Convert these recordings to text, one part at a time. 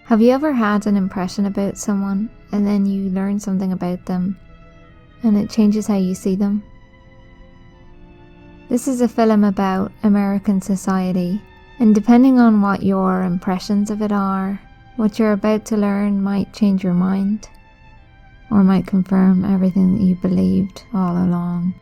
Have you ever had an impression about someone and then you learn something about them and it changes how you see them? This is a film about American society, and depending on what your impressions of it are, what you're about to learn might change your mind or might confirm everything that you believed all along.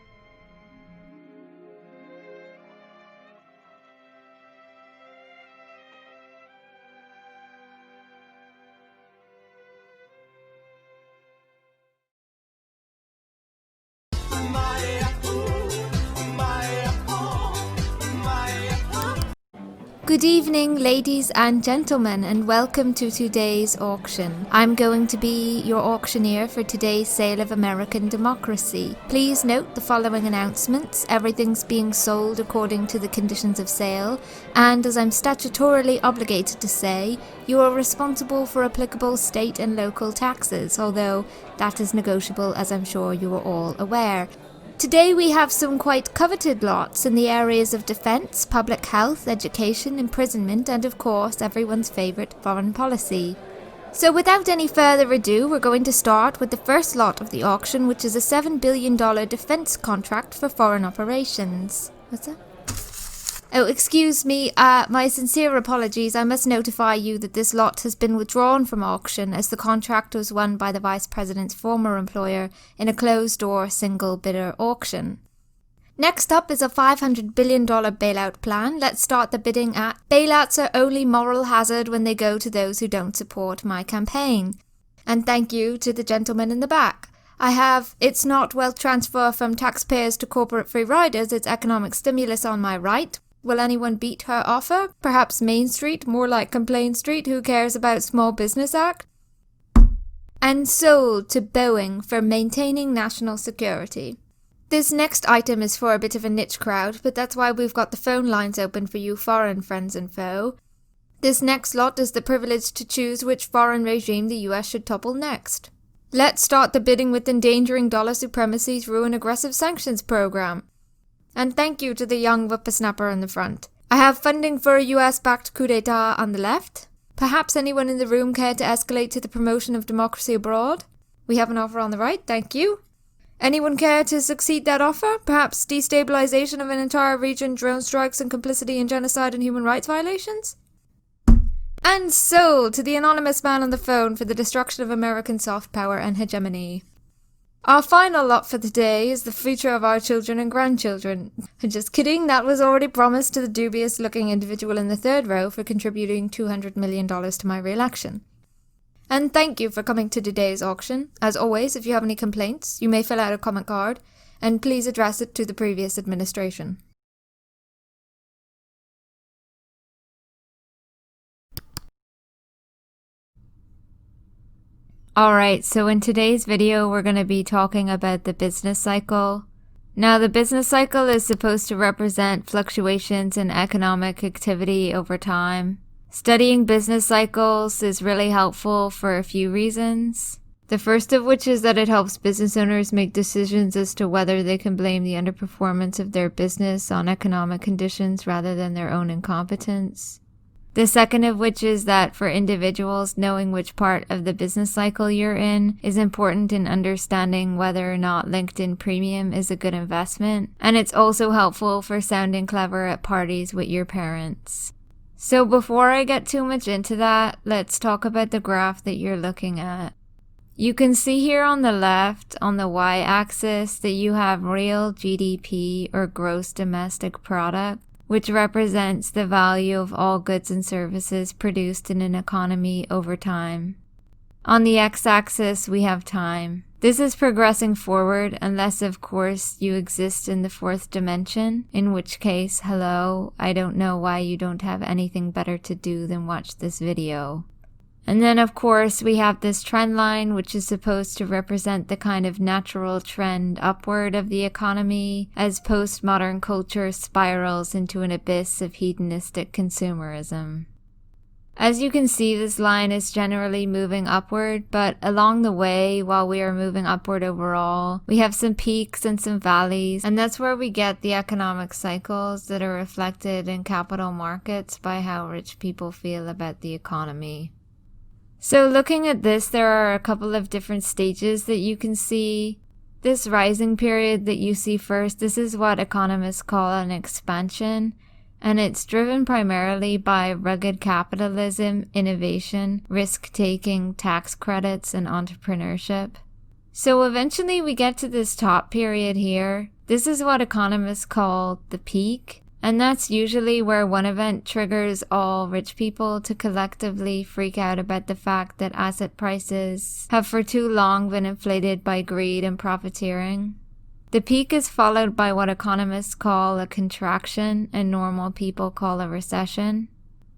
Good evening, ladies and gentlemen, and welcome to today's auction. I'm going to be your auctioneer for today's sale of American democracy. Please note the following announcements. Everything's being sold according to the conditions of sale, and as I'm statutorily obligated to say, you are responsible for applicable state and local taxes, although that is negotiable, as I'm sure you are all aware. Today we have some quite coveted lots in the areas of defence, public health, education, imprisonment, and of course everyone's favourite foreign policy. So without any further ado, we're going to start with the first lot of the auction, which is a $7 billion defence contract for foreign operations. What's that? Oh, excuse me, my sincere apologies. I must notify you that this lot has been withdrawn from auction as the contract was won by the Vice President's former employer in a closed-door single-bidder auction. Next up is a $500 billion bailout plan. Let's start the bidding at bailouts are only moral hazard when they go to those who don't support my campaign. And thank you to the gentleman in the back. I have it's not wealth transfer from taxpayers to corporate free riders, it's economic stimulus on my right. Will anyone beat her offer? Perhaps Main Street, more like Complain Street, who cares about Small Business Act? And sold to Boeing for maintaining national security. This next item is for a bit of a niche crowd, but that's why we've got the phone lines open for you foreign friends and foe. This next lot is the privilege to choose which foreign regime the US should topple next. Let's start the bidding with endangering dollar supremacy's ruin aggressive sanctions program. And thank you to the young whippersnapper in the front. I have funding for a US-backed coup d'etat on the left. Perhaps anyone in the room care to escalate to the promotion of democracy abroad? We have an offer on the right, thank you. Anyone care to succeed that offer? Perhaps destabilization of an entire region, drone strikes and complicity in genocide and human rights violations? And sold to the anonymous man on the phone for the destruction of American soft power and hegemony. Our final lot for today is the future of our children and grandchildren. Just kidding, that was already promised to the dubious-looking individual in the third row for contributing $200 million to my re-election. And thank you for coming to today's auction. As always, if you have any complaints, you may fill out a comment card, and please address it to the previous administration. Alright, so in today's video we're going to be talking about the business cycle. Now the business cycle is supposed to represent fluctuations in economic activity over time. Studying business cycles is really helpful for a few reasons. The first of which is that it helps business owners make decisions as to whether they can blame the underperformance of their business on economic conditions rather than their own incompetence. The second of which is that for individuals, knowing which part of the business cycle you're in is important in understanding whether or not LinkedIn Premium is a good investment, and it's also helpful for sounding clever at parties with your parents. So before I get too much into that, let's talk about the graph that you're looking at. You can see here on the left, on the y-axis, that you have real GDP or gross domestic product, which represents the value of all goods and services produced in an economy over time. On the x-axis, we have time. This is progressing forward unless, of course, you exist in the fourth dimension, in which case, hello, I don't know why you don't have anything better to do than watch this video. And then, of course, we have this trend line, which is supposed to represent the kind of natural trend upward of the economy as postmodern culture spirals into an abyss of hedonistic consumerism. As you can see, this line is generally moving upward, but along the way, while we are moving upward overall, we have some peaks and some valleys, and that's where we get the economic cycles that are reflected in capital markets by how rich people feel about the economy. So looking at this, there are a couple of different stages that you can see. This rising period that you see first, this is what economists call an expansion, and it's driven primarily by rugged capitalism, innovation, risk-taking, tax credits, and entrepreneurship. So eventually we get to this top period here. This is what economists call the peak, and that's usually where one event triggers all rich people to collectively freak out about the fact that asset prices have for too long been inflated by greed and profiteering. The peak is followed by what economists call a contraction and normal people call a recession.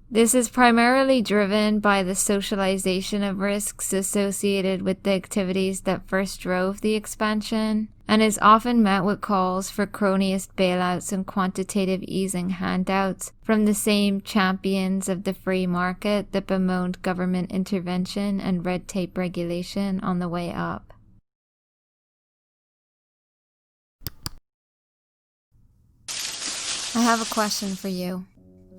This is primarily driven by the socialization of risks associated with the activities that first drove the expansion, and is often met with calls for cronyist bailouts and quantitative easing handouts from the same champions of the free market that bemoaned government intervention and red tape regulation on the way up. I have a question for you.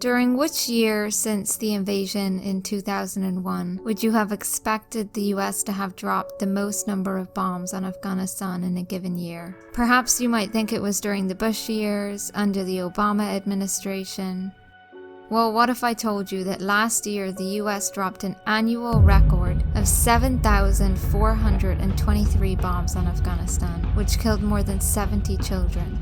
During which year since the invasion in 2001 would you have expected the US to have dropped the most number of bombs on Afghanistan in a given year? Perhaps you might think it was during the Bush years, under the Obama administration. Well, what if I told you that last year the US dropped an annual record of 7,423 bombs on Afghanistan, which killed more than 70 children,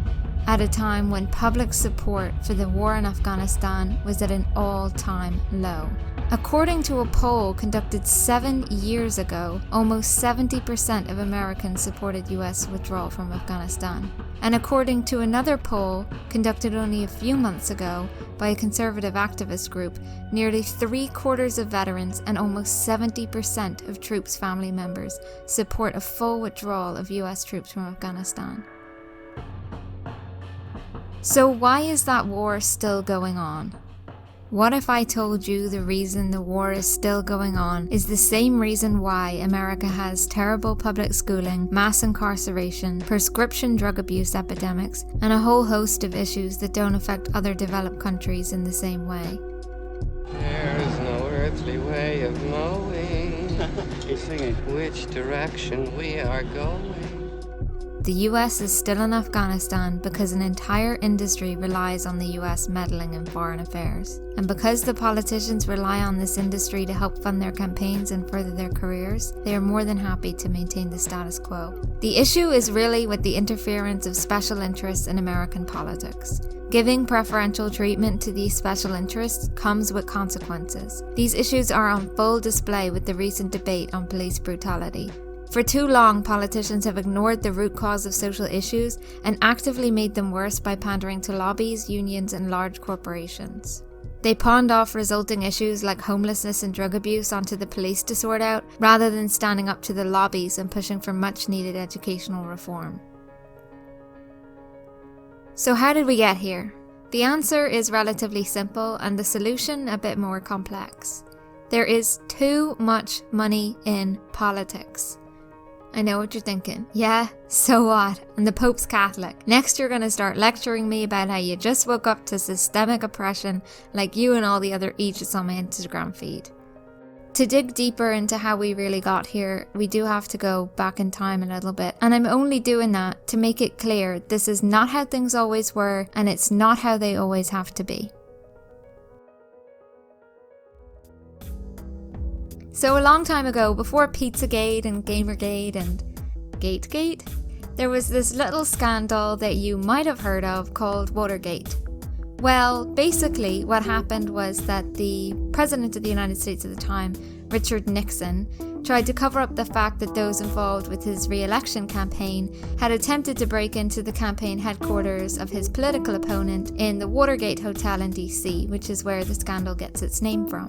at a time when public support for the war in Afghanistan was at an all-time low. According to a poll conducted 7 years ago, almost 70% of Americans supported US withdrawal from Afghanistan. And according to another poll conducted only a few months ago by a conservative activist group, nearly 3/4 of veterans and almost 70% of troops' family members support a full withdrawal of US troops from Afghanistan. So why is that war still going on? What if I told you the reason the war is still going on is the same reason why America has terrible public schooling, mass incarceration, prescription drug abuse epidemics, and a whole host of issues that don't affect other developed countries in the same way? There's no earthly way of knowing He's singing. which direction we are going. The US is still in Afghanistan because an entire industry relies on the US meddling in foreign affairs. And because the politicians rely on this industry to help fund their campaigns and further their careers, they are more than happy to maintain the status quo. The issue is really with the interference of special interests in American politics. Giving preferential treatment to these special interests comes with consequences. These issues are on full display with the recent debate on police brutality. For too long, politicians have ignored the root cause of social issues and actively made them worse by pandering to lobbies, unions, and large corporations. They pawned off resulting issues like homelessness and drug abuse onto the police to sort out, rather than standing up to the lobbies and pushing for much-needed educational reform. So how did we get here? The answer is relatively simple and the solution a bit more complex. There is too much money in politics. I know what you're thinking. Yeah, so what? And the Pope's Catholic. Next you're going to start lecturing me about how you just woke up to systemic oppression like you and all the other aegis on my Instagram feed. To dig deeper into how we really got here, we do have to go back in time a little bit. And I'm only doing that to make it clear this is not how things always were, and it's not how they always have to be. So a long time ago, before Pizzagate and Gamergate and Gategate, there was this little scandal that you might have heard of called Watergate. Well, basically what happened was that the President of the United States at the time, Richard Nixon, tried to cover up the fact that those involved with his re-election campaign had attempted to break into the campaign headquarters of his political opponent in the Watergate Hotel in DC, which is where the scandal gets its name from.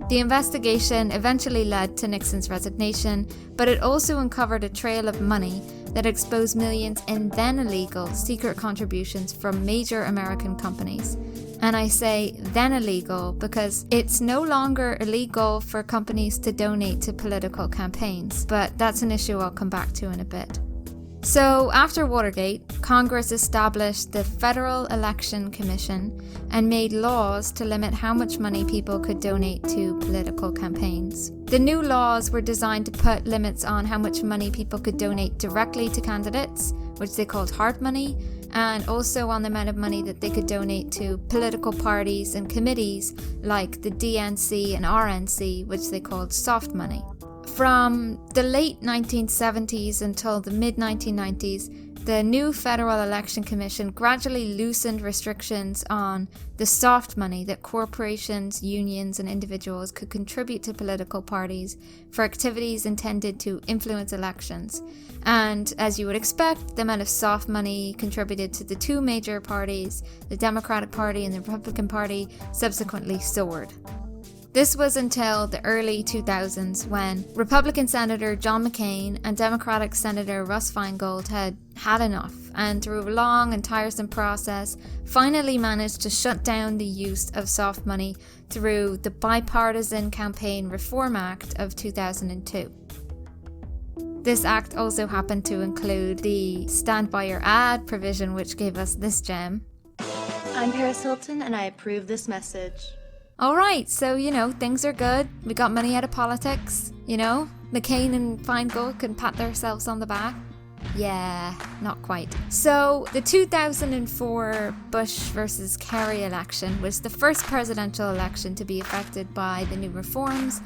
The investigation eventually led to Nixon's resignation, but it also uncovered a trail of money that exposed millions in then illegal secret contributions from major American companies. And I say then illegal because it's no longer illegal for companies to donate to political campaigns, but that's an issue I'll come back to in a bit. So after Watergate, Congress established the Federal Election Commission and made laws to limit how much money people could donate to political campaigns. The new laws were designed to put limits on how much money people could donate directly to candidates, which they called hard money, and also on the amount of money that they could donate to political parties and committees like the DNC and RNC, which they called soft money. From the late 1970s until the mid-1990s, the new Federal Election Commission gradually loosened restrictions on the soft money that corporations, unions, and individuals could contribute to political parties for activities intended to influence elections. And as you would expect, the amount of soft money contributed to the two major parties, the Democratic Party and the Republican Party, subsequently soared. This was until the early 2000s when Republican Senator John McCain and Democratic Senator Russ Feingold had had enough and through a long and tiresome process finally managed to shut down the use of soft money through the Bipartisan Campaign Reform Act of 2002. This act also happened to include the Stand By Your Ad provision, which gave us this gem. I'm Paris Hilton and I approve this message. Alright, so, things are good. We got money out of politics, McCain and Feingold can pat themselves on the back. Yeah, not quite. So, the 2004 Bush versus Kerry election was the first presidential election to be affected by the new reforms,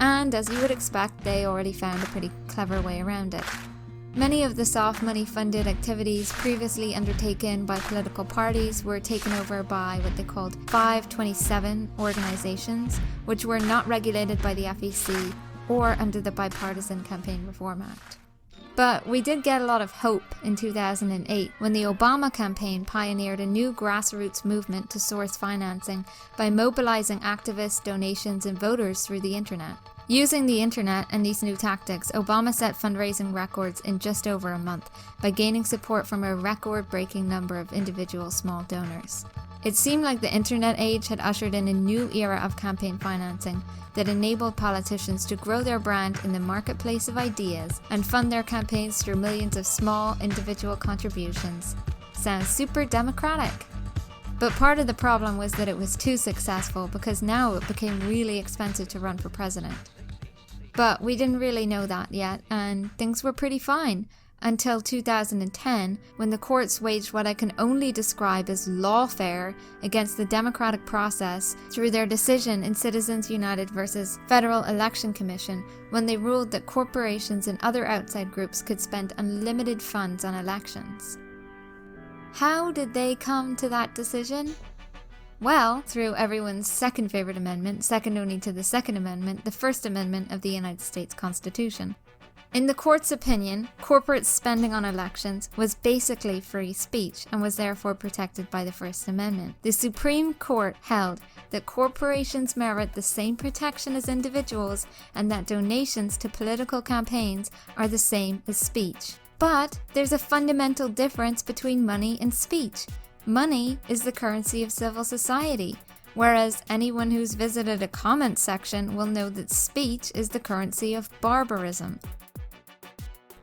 and as you would expect, they already found a pretty clever way around it. Many of the soft money funded activities previously undertaken by political parties were taken over by what they called 527 organizations, which were not regulated by the FEC or under the Bipartisan Campaign Reform Act. But we did get a lot of hope in 2008 when the Obama campaign pioneered a new grassroots movement to source financing by mobilizing activists, donations, and voters through the internet. Using the internet and these new tactics, Obama set fundraising records in just over a month by gaining support from a record-breaking number of individual small donors. It seemed like the internet age had ushered in a new era of campaign financing that enabled politicians to grow their brand in the marketplace of ideas and fund their campaigns through millions of small individual contributions. Sounds super democratic. But part of the problem was that it was too successful because now it became really expensive to run for president. But we didn't really know that yet, and things were pretty fine until 2010 when the courts waged what I can only describe as lawfare against the democratic process through their decision in Citizens United versus Federal Election Commission when they ruled that corporations and other outside groups could spend unlimited funds on elections. How did they come to that decision? Well, through everyone's second favorite amendment, second only to the Second Amendment, the First Amendment of the United States Constitution. In the court's opinion, corporate spending on elections was basically free speech and was therefore protected by the First Amendment. The Supreme Court held that corporations merit the same protection as individuals and that donations to political campaigns are the same as speech. But there's a fundamental difference between money and speech. Money is the currency of civil society, whereas anyone who's visited a comment section will know that speech is the currency of barbarism.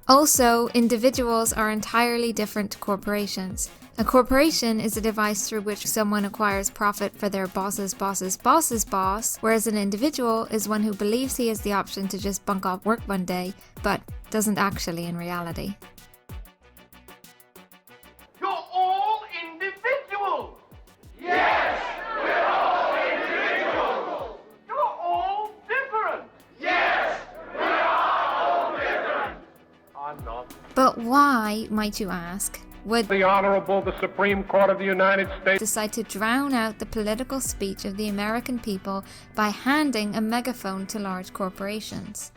Also, individuals are entirely different to corporations. A corporation is a device through which someone acquires profit for their boss's boss, whereas an individual is one who believes he has the option to just bunk off work one day, but doesn't actually in reality. You're all individuals! Yes, we're all individuals! You're all different! Yes, we are all different! I'm not. But why, might you ask, would The Honorable, the Supreme Court of the United States decide to drown out the political speech of the American people by handing a megaphone to large corporations?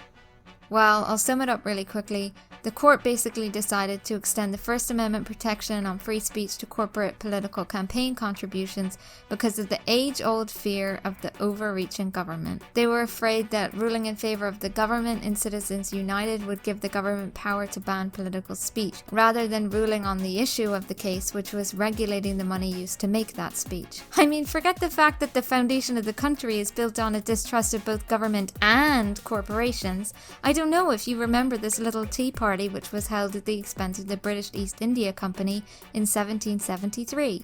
Well, I'll sum it up really quickly. The court basically decided to extend the First Amendment protection on free speech to corporate political campaign contributions because of the age-old fear of the overreaching government. They were afraid that ruling in favor of the government in Citizens United would give the government power to ban political speech, rather than ruling on the issue of the case, which was regulating the money used to make that speech. I mean, forget the fact that the foundation of the country is built on a distrust of both government and corporations. I don't know if you remember this little tea party which was held at the expense of the British East India Company in 1773.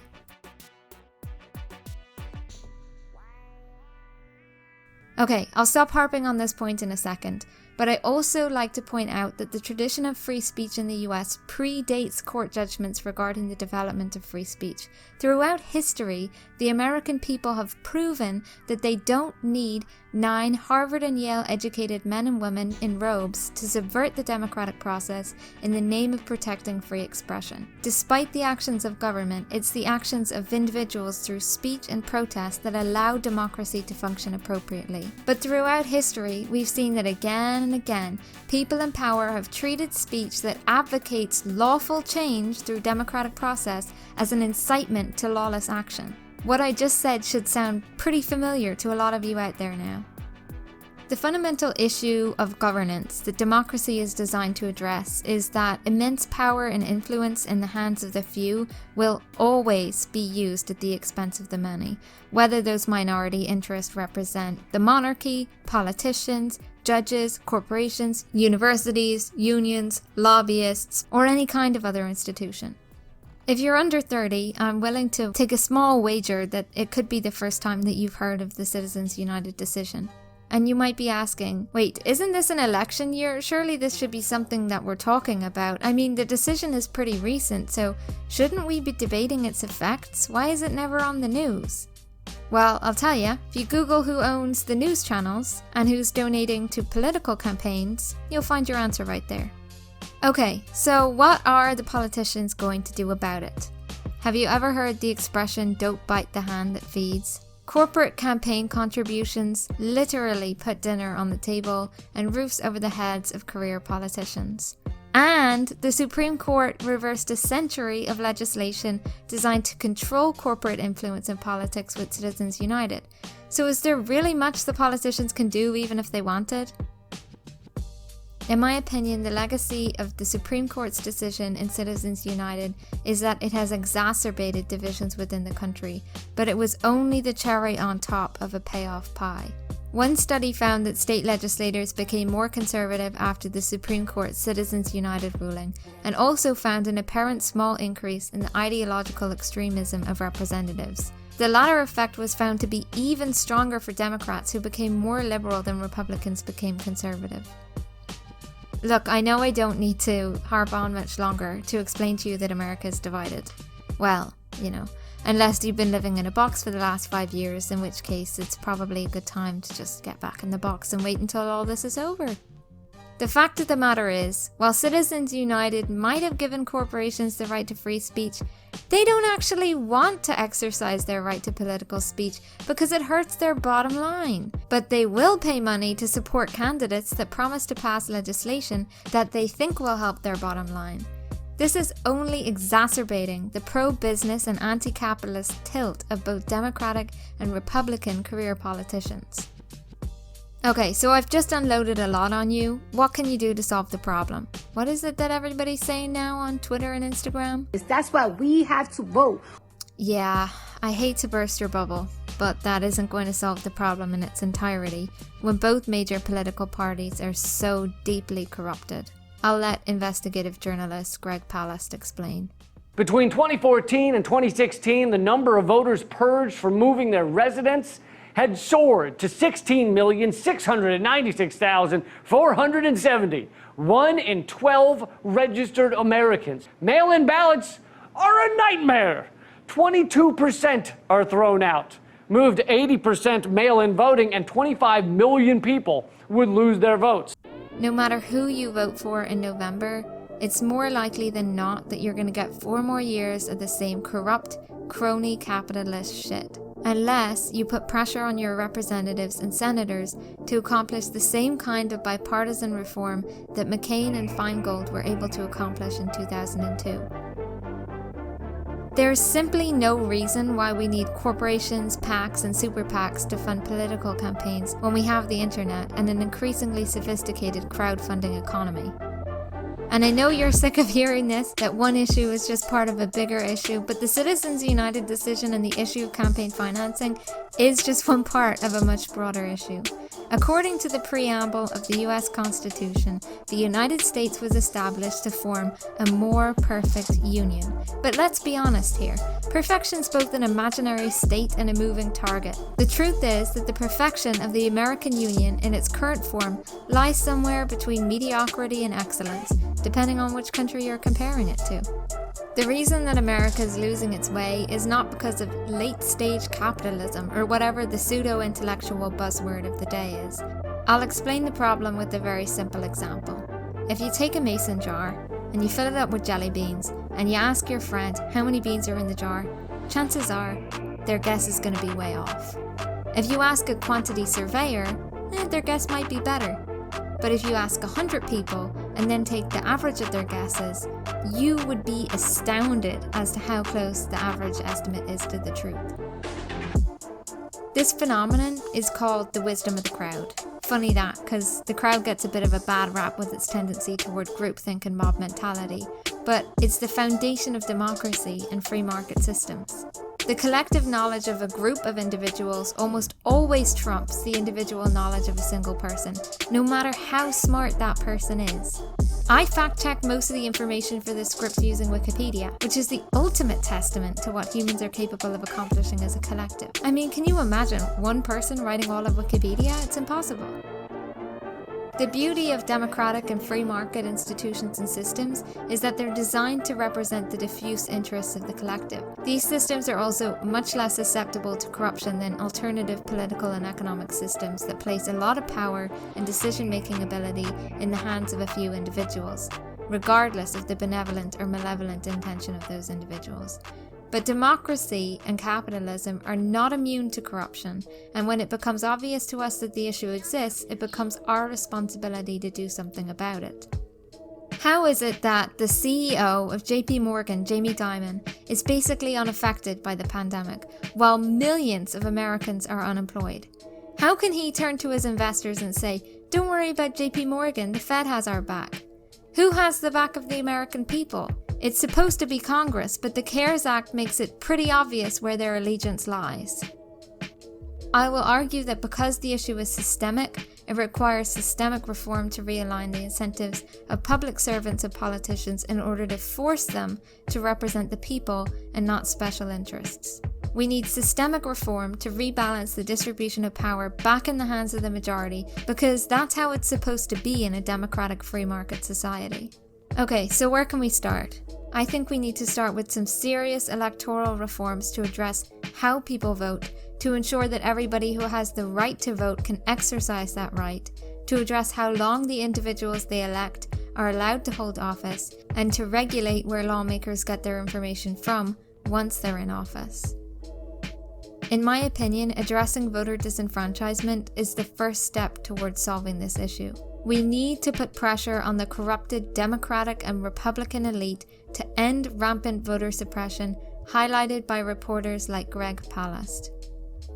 Okay, I'll stop harping on this point in a second, but I also like to point out that the tradition of free speech in the US predates court judgments regarding the development of free speech. Throughout history, the American people have proven that they don't need 9 Harvard and Yale educated men and women in robes to subvert the democratic process in the name of protecting free expression. Despite the actions of government, it's the actions of individuals through speech and protest that allow democracy to function appropriately. But throughout history, we've seen that again and again, people in power have treated speech that advocates lawful change through democratic process as an incitement to lawless action. What I just said should sound pretty familiar to a lot of you out there now. The fundamental issue of governance that democracy is designed to address is that immense power and influence in the hands of the few will always be used at the expense of the many, whether those minority interests represent the monarchy, politicians, judges, corporations, universities, unions, lobbyists, or any kind of other institution. If you're under 30, I'm willing to take a small wager that it could be the first time that you've heard of the Citizens United decision. And you might be asking, wait, isn't this an election year? Surely this should be something that we're talking about. I mean, the decision is pretty recent, so shouldn't we be debating its effects? Why is it never on the news? Well, I'll tell you, if you Google who owns the news channels and who's donating to political campaigns, you'll find your answer right there. Okay, so what are the politicians going to do about it? Have you ever heard the expression, "don't bite the hand that feeds"? Corporate campaign contributions literally put dinner on the table and roofs over the heads of career politicians. And the Supreme Court reversed a century of legislation designed to control corporate influence in politics with Citizens United. So is there really much the politicians can do even if they wanted? In my opinion, the legacy of the Supreme Court's decision in Citizens United is that it has exacerbated divisions within the country, but it was only the cherry on top of a payoff pie. One study found that state legislators became more conservative after the Supreme Court's Citizens United ruling, and also found an apparent small increase in the ideological extremism of representatives. The latter effect was found to be even stronger for Democrats, who became more liberal than Republicans became conservative. Look, I know I don't need to harp on much longer to explain to you that America is divided. Well, unless you've been living in a box for the last 5 years, in which case it's probably a good time to just get back in the box and wait until all this is over. The fact of the matter is, while Citizens United might have given corporations the right to free speech, they don't actually want to exercise their right to political speech because it hurts their bottom line. But they will pay money to support candidates that promise to pass legislation that they think will help their bottom line. This is only exacerbating the pro-business and anti-capitalist tilt of both Democratic and Republican career politicians. Okay, so I've just unloaded a lot on you. What can you do to solve the problem? What is it that everybody's saying now on Twitter and Instagram? That's why we have to vote. Yeah, I hate to burst your bubble, but that isn't going to solve the problem in its entirety when both major political parties are so deeply corrupted. I'll let investigative journalist Greg Palast explain. Between 2014 and 2016, the number of voters purged for moving their residence had soared to 16,696,470. 1 in 12 registered Americans. Mail-in ballots are a nightmare. 22% are thrown out. Moved to 80% mail-in voting, and 25 million people would lose their votes. No matter who you vote for in November, it's more likely than not that you're going to get 4 more years of the same corrupt, crony capitalist shit. Unless you put pressure on your representatives and senators to accomplish the same kind of bipartisan reform that McCain and Feingold were able to accomplish in 2002. There is simply no reason why we need corporations, PACs, and super PACs to fund political campaigns when we have the internet and an increasingly sophisticated crowdfunding economy. And I know you're sick of hearing this, that one issue is just part of a bigger issue, but the Citizens United decision and the issue of campaign financing is just one part of a much broader issue. According to the preamble of the US Constitution, the United States was established to form a more perfect union. But let's be honest here, perfection's both an imaginary state and a moving target. The truth is that the perfection of the American Union in its current form lies somewhere between mediocrity and excellence, depending on which country you're comparing it to. The reason that America is losing its way is not because of late-stage capitalism or whatever the pseudo-intellectual buzzword of the day is. I'll explain the problem with a very simple example. If you take a mason jar and you fill it up with jelly beans and you ask your friend how many beans are in the jar, chances are their guess is going to be way off. If you ask a quantity surveyor, their guess might be better. But if you ask 100 people and then take the average of their guesses, you would be astounded as to how close the average estimate is to the truth. This phenomenon is called the wisdom of the crowd. Funny that, because the crowd gets a bit of a bad rap with its tendency toward groupthink and mob mentality, but it's the foundation of democracy and free market systems. The collective knowledge of a group of individuals almost always trumps the individual knowledge of a single person, no matter how smart that person is. I fact-checked most of the information for this script using Wikipedia, which is the ultimate testament to what humans are capable of accomplishing as a collective. I mean, can you imagine one person writing all of Wikipedia? It's impossible. The beauty of democratic and free market institutions and systems is that they're designed to represent the diffuse interests of the collective. These systems are also much less susceptible to corruption than alternative political and economic systems that place a lot of power and decision-making ability in the hands of a few individuals, regardless of the benevolent or malevolent intention of those individuals. But democracy and capitalism are not immune to corruption, and when it becomes obvious to us that the issue exists, it becomes our responsibility to do something about it. How is it that the CEO of JP Morgan, Jamie Dimon, is basically unaffected by the pandemic, while millions of Americans are unemployed? How can he turn to his investors and say, "Don't worry about JP Morgan, the Fed has our back"? Who has the back of the American people? It's supposed to be Congress, but the CARES Act makes it pretty obvious where their allegiance lies. I will argue that because the issue is systemic, it requires systemic reform to realign the incentives of public servants and politicians in order to force them to represent the people and not special interests. We need systemic reform to rebalance the distribution of power back in the hands of the majority, because that's how it's supposed to be in a democratic free market society. Okay, so where can we start? I think we need to start with some serious electoral reforms to address how people vote, to ensure that everybody who has the right to vote can exercise that right, to address how long the individuals they elect are allowed to hold office, and to regulate where lawmakers get their information from once they're in office. In my opinion, addressing voter disenfranchisement is the first step towards solving this issue. We need to put pressure on the corrupted Democratic and Republican elite to end rampant voter suppression, highlighted by reporters like Greg Palast.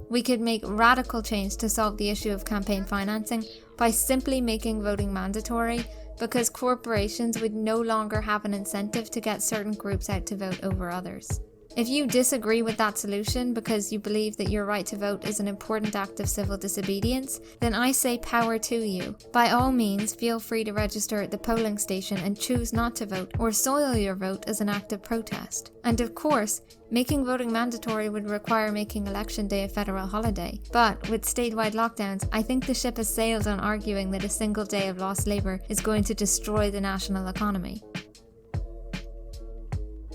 We could make radical change to solve the issue of campaign financing by simply making voting mandatory, because corporations would no longer have an incentive to get certain groups out to vote over others. If you disagree with that solution because you believe that your right to vote is an important act of civil disobedience, then I say power to you. By all means, feel free to register at the polling station and choose not to vote, or soil your vote as an act of protest. And of course, making voting mandatory would require making Election Day a federal holiday. But with statewide lockdowns, I think the ship has sailed on arguing that a single day of lost labour is going to destroy the national economy.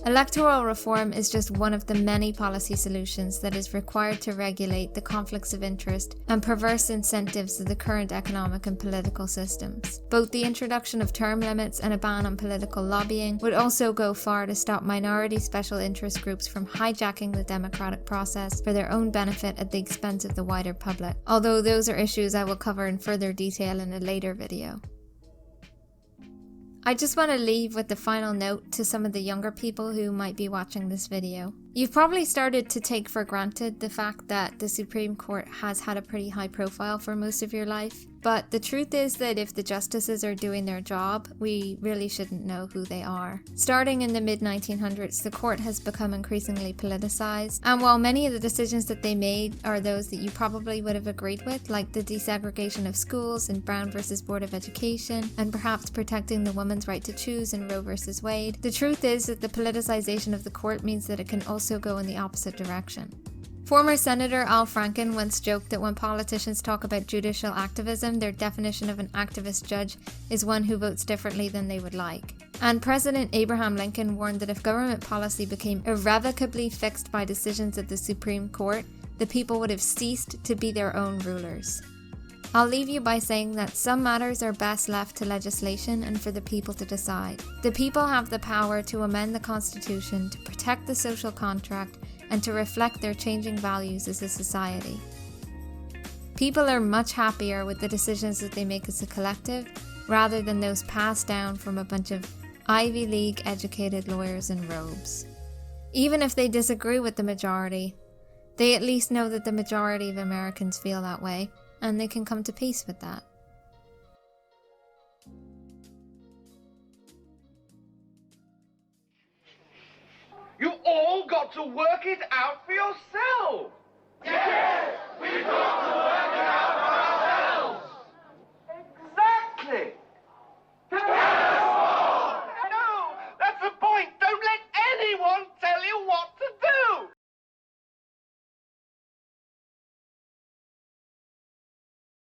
Electoral reform is just one of the many policy solutions that is required to regulate the conflicts of interest and perverse incentives of the current economic and political systems. Both the introduction of term limits and a ban on political lobbying would also go far to stop minority special interest groups from hijacking the democratic process for their own benefit at the expense of the wider public, although those are issues I will cover in further detail in a later video. I just want to leave with the final note to some of the younger people who might be watching this video. You've probably started to take for granted the fact that the Supreme Court has had a pretty high profile for most of your life, but the truth is that if the justices are doing their job, we really shouldn't know who they are. Starting in the mid-1900s, the court has become increasingly politicized, and while many of the decisions that they made are those that you probably would have agreed with, like the desegregation of schools in Brown versus Board of Education, and perhaps protecting the woman's right to choose in Roe versus Wade, the truth is that the politicization of the court means that it can also go in the opposite direction. Former Senator Al Franken once joked that when politicians talk about judicial activism, their definition of an activist judge is one who votes differently than they would like. And President Abraham Lincoln warned that if government policy became irrevocably fixed by decisions of the Supreme Court, the people would have ceased to be their own rulers. I'll leave you by saying that some matters are best left to legislation and for the people to decide. The people have the power to amend the Constitution, to protect the social contract, and to reflect their changing values as a society. People are much happier with the decisions that they make as a collective, rather than those passed down from a bunch of Ivy League educated lawyers in robes. Even if they disagree with the majority, they at least know that the majority of Americans feel that way, and they can come to peace with that. You all got to work it out for yourself. Yes, we've got to work it out